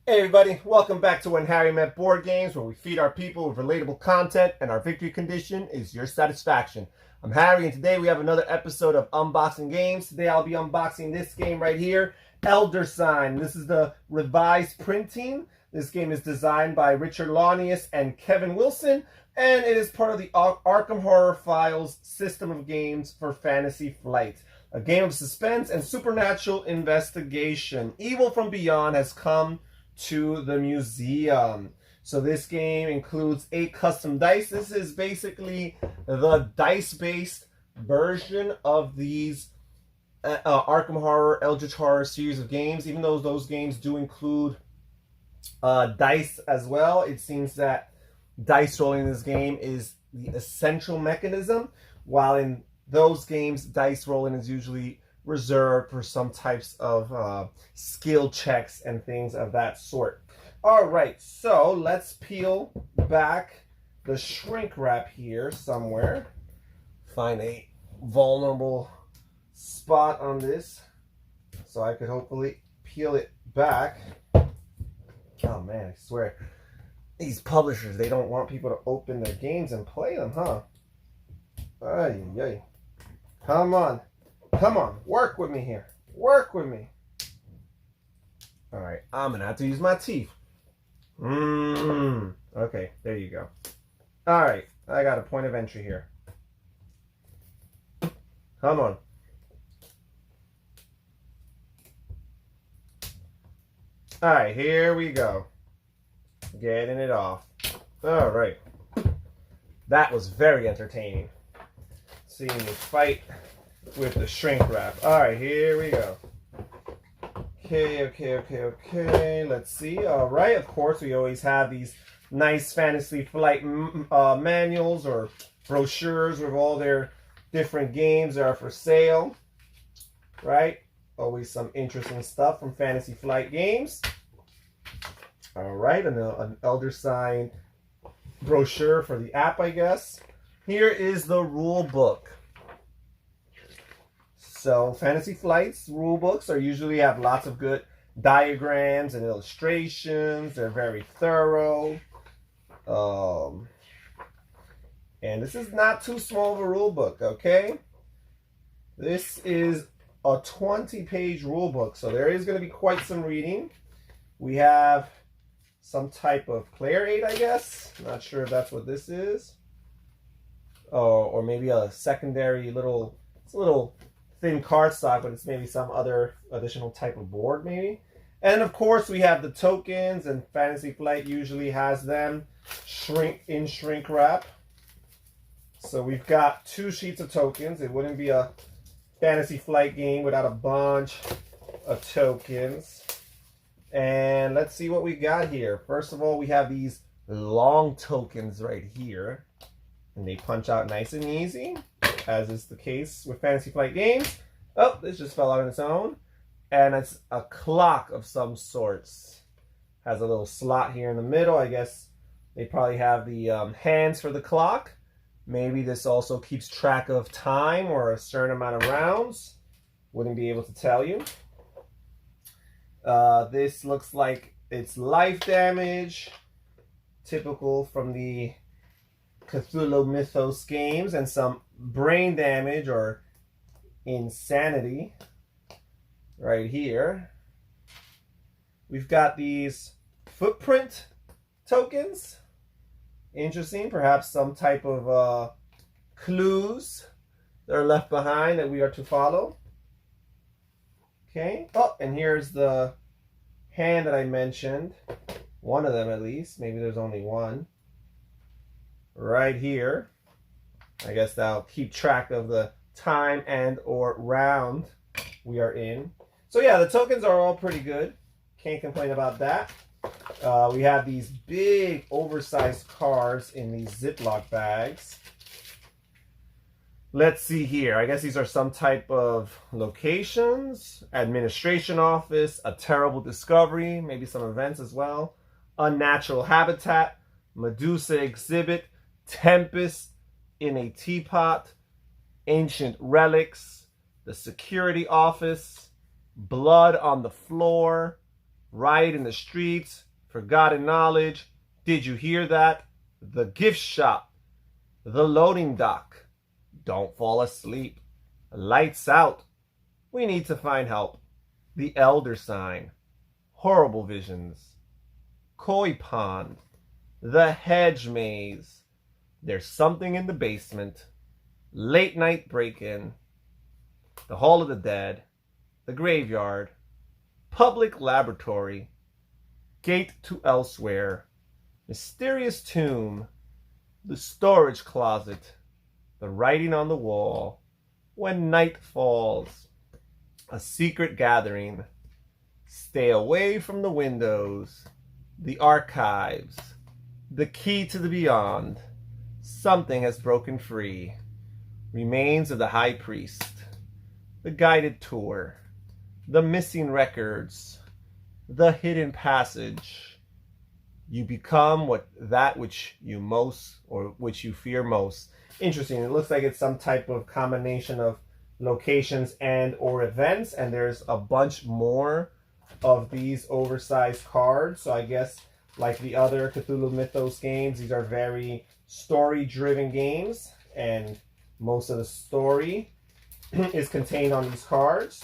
Hey everybody, welcome back to When Harry Met Board Games, where we feed our people with relatable content and our victory condition is your satisfaction. I'm Harry and today we have another episode of Unboxing Games. Today I'll be unboxing this game right here, Elder Sign. This is the revised printing. This game is designed by Richard Launius and Kevin Wilson, and it is part of the Arkham Horror Files system of games for Fantasy Flight. A game of suspense and supernatural investigation. Evil from beyond has come to the museum. So this game includes 8 custom dice. This is basically the dice-based version of these Arkham Horror, Eldritch Horror series of games. Even though those games do include dice as well, it seems that dice rolling in this game is the essential mechanism, while in those games, dice rolling is usually reserved for some types of skill checks and things of that sort. All right, so let's peel back the shrink wrap here somewhere. Find a vulnerable spot on this so I could hopefully peel it back. Oh man, I swear, these publishers, they don't want people to open their games and play them, huh? Ay, ay. Come on. Come on, work with me here. Work with me. All right, I'm gonna have to use my teeth. Okay, there you go. All right, I got a point of entry here. Come on. All right, here we go. Getting it off. All right. That was very entertaining. Seeing me fight with the shrink wrap. All right, here we go. Okay. Let's see. All right, of course, we always have these nice Fantasy Flight manuals or brochures with all their different games that are for sale. Right? Always some interesting stuff from Fantasy Flight games. All right, an Elder Sign brochure for the app, I guess. Here is the rule book. So Fantasy Flight's rule books usually have lots of good diagrams and illustrations. They're very thorough. And this is not too small of a rule book, okay? This is a 20-page rule book, so there is going to be quite some reading. We have some type of player aid, I guess. Not sure if that's what this is. Or maybe a secondary little, it's a little thin cardstock, but it's maybe some other additional type of board maybe. And of course we have the tokens, and Fantasy Flight usually has them shrink wrap. So we've got 2 sheets of tokens. It wouldn't be a Fantasy Flight game without a bunch of tokens. And let's see what we got here. First of all, we have these long tokens right here, and they punch out nice and easy, as is the case with Fantasy Flight games. Oh, this just fell out on its own. And it's a clock of some sorts. Has a little slot here in the middle. I guess they probably have the hands for the clock. Maybe this also keeps track of time or a certain amount of rounds. Wouldn't be able to tell you. This looks like it's life damage. Typical from the Cthulhu mythos games, and some brain damage or insanity right here. We've got these footprint tokens. Interesting, perhaps some type of clues that are left behind that we are to follow. Okay. Oh, and here's the hand that I mentioned. One of them at least. Maybe there's only one. Right here. I guess that'll keep track of the time and or round we are in. So yeah, the tokens are all pretty good. Can't complain about that. We have these big oversized cards in these Ziploc bags. Let's see here. I guess these are some type of locations. Administration office, a terrible discovery, maybe some events as well. Unnatural habitat, Medusa exhibit, Tempest in a teapot, ancient relics, the security office, blood on the floor, Riot in the streets, forgotten knowledge, did you hear that? The gift shop, the loading dock, don't fall asleep, lights out, we need to find help, the elder sign, horrible visions, koi pond, the hedge maze, there's something in the basement, late night break-in, the hall of the dead, the graveyard, public laboratory, gate to elsewhere, mysterious tomb, the storage closet, the writing on the wall, when night falls, a secret gathering, stay away from the windows, the archives, the key to the beyond, something has broken free, remains of the high priest, the guided tour, the missing records, the hidden passage. You become that which you most, or which you fear most. Interesting. It looks like it's some type of combination of locations and or events, and there's a bunch more of these oversized cards. So I guess like the other Cthulhu Mythos games, these are very story-driven games, and most of the story is contained on these cards.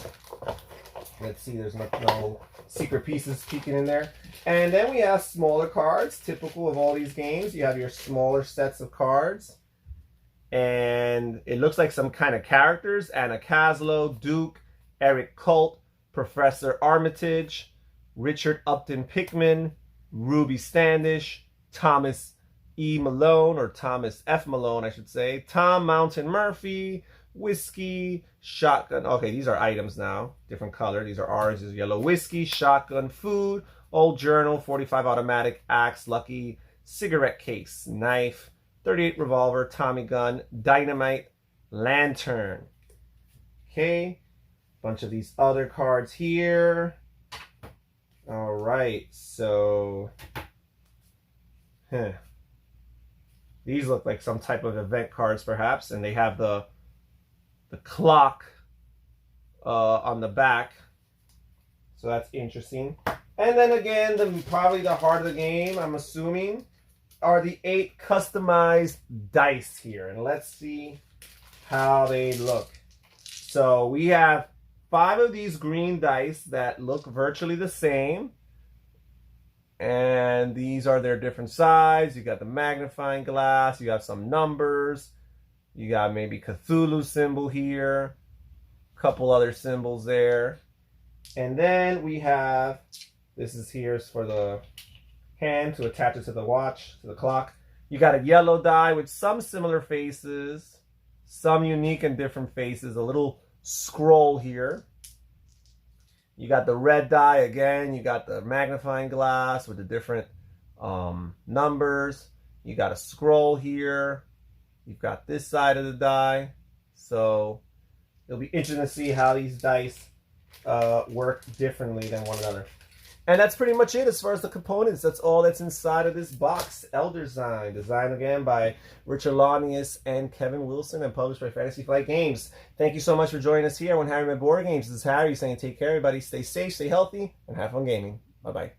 Let's see, there's no secret pieces peeking in there. And then we have smaller cards, typical of all these games. You have your smaller sets of cards. And it looks like some kind of characters. Anna Caslow, Duke, Eric Colt, Professor Armitage, Richard Upton Pickman, Ruby Standish, Thomas E. Malone, or Thomas F. Malone, I should say, Tom Mountain Murphy, Whiskey, Shotgun. Okay, these are items now, different color. These are ours, is yellow whiskey, shotgun, food, old journal, 45 automatic, axe, lucky, cigarette case, knife, 38 revolver, Tommy gun, dynamite, lantern. Okay, bunch of these other cards here. All right, so these look like some type of event cards perhaps, and they have the clock on the back, so that's interesting. And then again, probably the heart of the game, I'm assuming, are the 8 customized dice here, and let's see how they look. So we have 5 of these green dice that look virtually the same, and these are their different size. You got the magnifying glass, you got some numbers, you got maybe Cthulhu symbol here, a couple other symbols there. And then we have, this is here for the hand to attach it to the watch, to the clock. You got a yellow die with some similar faces, some unique and different faces, a little scroll here. You got the red die again, you got the magnifying glass with the different numbers. You got a scroll here. You've got this side of the die. So it'll be interesting to see how these dice work differently than one another. And that's pretty much it as far as the components. That's all that's inside of this box. Elder Sign, designed again by Richard Launius and Kevin Wilson, and published by Fantasy Flight Games. Thank you so much for joining us here on Harry Met Board Games. This is Harry saying take care, everybody. Stay safe, stay healthy, and have fun gaming. Bye-bye.